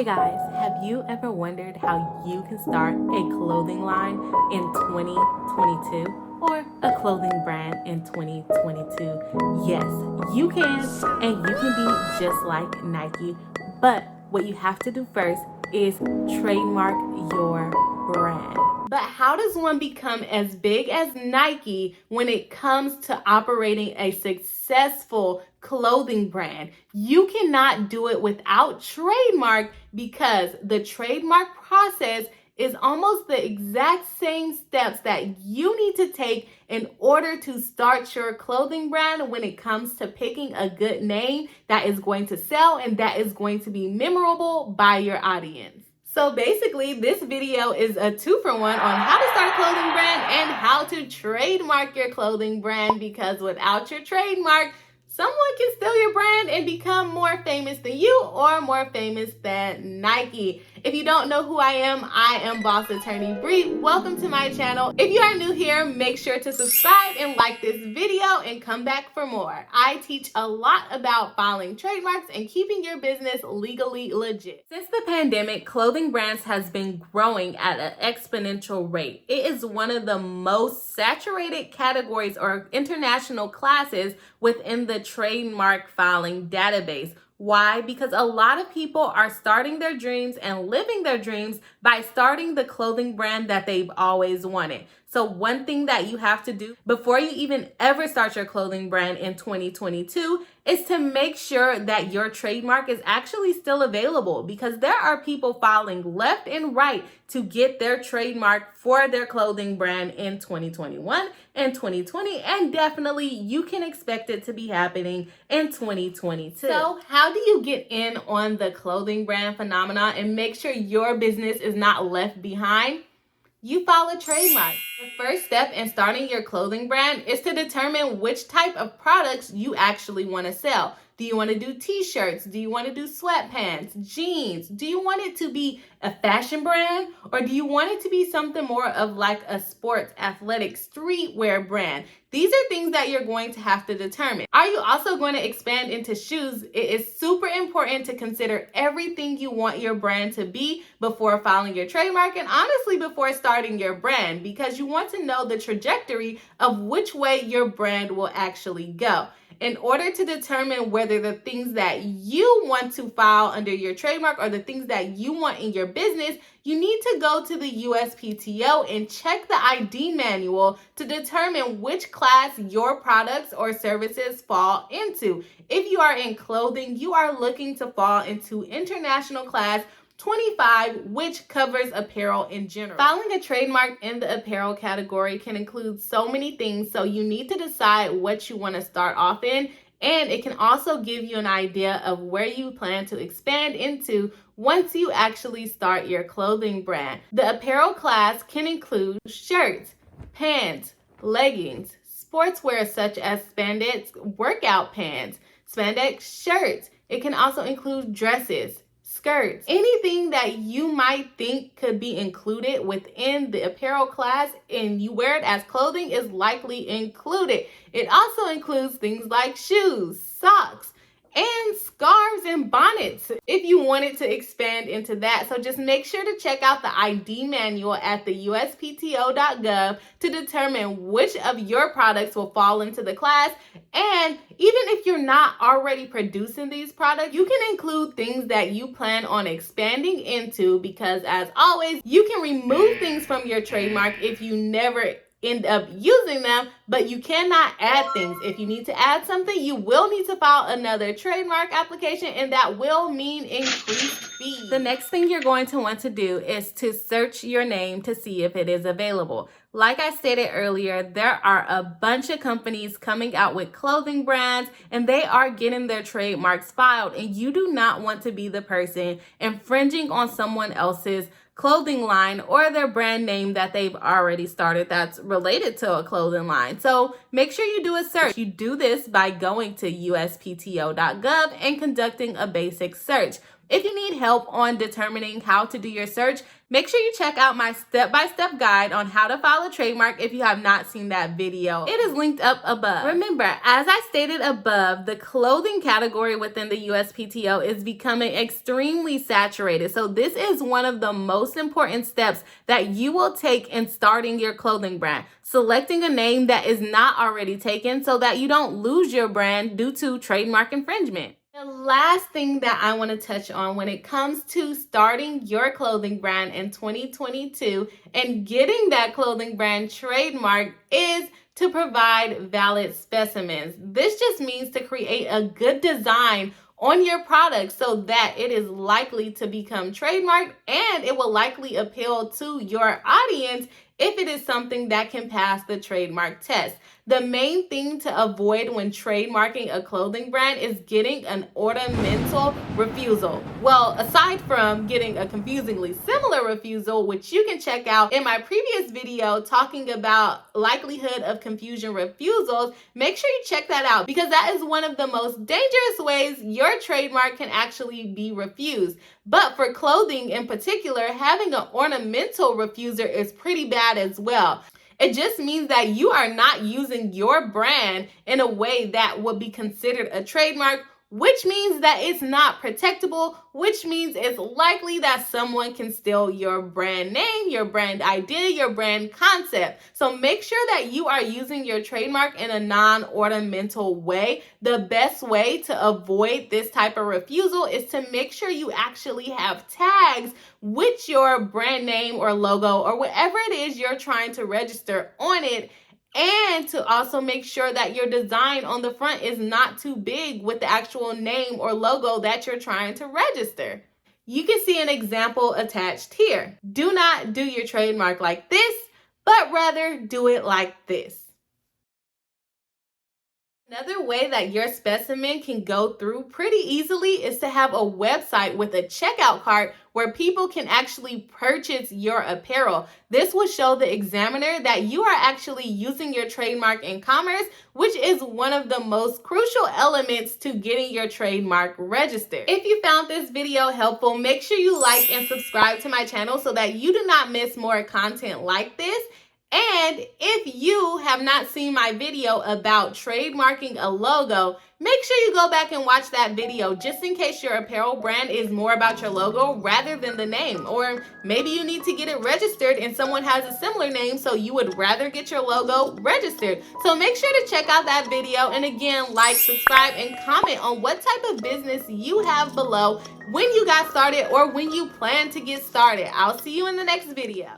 Hey guys, have you ever wondered how you can start a clothing line in 2022 or a clothing brand in 2022? Yes, you can, and you can be just like Nike. But what you have to do first is trademark your brand. But how does one become as big as Nike when it comes to operating a successful clothing brand? You cannot do it without trademark, because the trademark process is almost the exact same steps that you need to take in order to start your clothing brand when it comes to picking a good name that is going to sell and that is going to be memorable by your audience. So basically, this video is a 2-for-1 on how to start a clothing brand and how to trademark your clothing brand, because without your trademark, someone can steal your brand and become more famous than you or more famous than Nike. If you don't know who I am Boss Attorney Bri. Welcome to my channel. If you are new here, make sure to subscribe and like this video and come back for more. I teach a lot about filing trademarks and keeping your business legally legit. Since the pandemic, clothing brands has been growing at an exponential rate. It is one of the most saturated categories or international classes within the trademark filing database. Why? Because a lot of people are starting their dreams and living their dreams by starting the clothing brand that they've always wanted. So one thing that you have to do before you even ever start your clothing brand in 2022 is to make sure that your trademark is actually still available, because there are people filing left and right to get their trademark for their clothing brand in 2021 and 2020, and definitely you can expect it to be happening in 2022. So how do you get in on the clothing brand phenomenon and make sure your business is not left behind? You file a trademark. The first step in starting your clothing brand is to determine which type of products you actually want to sell. Do you want to do t-shirts? Do you want to do sweatpants, jeans? Do you want it to be a fashion brand, or do you want it to be something more of like a sports, athletic, streetwear brand? These are things that you're going to have to determine. Are you also going to expand into shoes? It is super important to consider everything you want your brand to be before filing your trademark, and honestly before starting your brand, because you want to know the trajectory of which way your brand will actually go. In order to determine whether the things that you want to file under your trademark or the things that you want in your business, you need to go to the USPTO and check the ID manual to determine which class your products or services fall into. If you are in clothing, you are looking to fall into International Class 25, which covers apparel in general. Filing a trademark in the apparel category can include so many things, so you need to decide what you want to start off in, and it can also give you an idea of where you plan to expand into once you actually start your clothing brand. The apparel class can include shirts, pants, leggings, sportswear such as spandex workout pants, spandex shirts. It can also include dresses, skirts. Anything that you might think could be included within the apparel class and you wear it as clothing is likely included. It also includes things like shoes, socks, and scarves and bonnets if you wanted to expand into that. So just make sure to check out the ID manual at the USPTO.gov to determine which of your products will fall into the class. And even if you're not already producing these products, you can include things that you plan on expanding into, because as always, you can remove things from your trademark if you never end up using them, but you cannot add things. If you need to add something, you will need to file another trademark application, and that will mean increased fees. The next thing you're going to want to do is to search your name to see if it is available. Like I stated earlier, there are a bunch of companies coming out with clothing brands and they are getting their trademarks filed, and you do not want to be the person infringing on someone else's clothing line or their brand name that they've already started that's related to a clothing line. So make sure you do a search. You do this by going to USPTO.gov and conducting a basic search. If you need help on determining how to do your search, make sure you check out my step-by-step guide on how to file a trademark if you have not seen that video. It is linked up above. Remember, as I stated above, the clothing category within the USPTO is becoming extremely saturated. So this is one of the most important steps that you will take in starting your clothing brand. Selecting a name that is not already taken so that you don't lose your brand due to trademark infringement. The last thing that I want to touch on when it comes to starting your clothing brand in 2022 and getting that clothing brand trademarked is to provide valid specimens. This just means to create a good design on your product so that it is likely to become trademarked and it will likely appeal to your audience if it is something that can pass the trademark test. The main thing to avoid when trademarking a clothing brand is getting an ornamental refusal. Well, aside from getting a confusingly similar refusal, which you can check out in my previous video talking about likelihood of confusion refusals, make sure you check that out because that is one of the most dangerous ways your trademark can actually be refused. But for clothing in particular, having an ornamental refuser is pretty bad as well. It just means that you are not using your brand in a way that would be considered a trademark, which means that it's not protectable, which means it's likely that someone can steal your brand name, your brand idea, your brand concept. So make sure that you are using your trademark in a non-ornamental way. The best way to avoid this type of refusal is to make sure you actually have tags with your brand name or logo or whatever it is you're trying to register on it, and to also make sure that your design on the front is not too big with the actual name or logo that you're trying to register. You can see an example attached here. Do not do your trademark like this, but rather do it like this. Another way that your specimen can go through pretty easily is to have a website with a checkout cart where people can actually purchase your apparel. This will show the examiner that you are actually using your trademark in commerce, which is one of the most crucial elements to getting your trademark registered. If you found this video helpful, make sure you like and subscribe to my channel so that you do not miss more content like this. And if you have not seen my video about trademarking a logo, make sure you go back and watch that video just in case your apparel brand is more about your logo rather than the name. Or maybe you need to get it registered and someone has a similar name, so you would rather get your logo registered. So make sure to check out that video, and again, like, subscribe, and comment on what type of business you have below, when you got started, or when you plan to get started. I'll see you in the next video.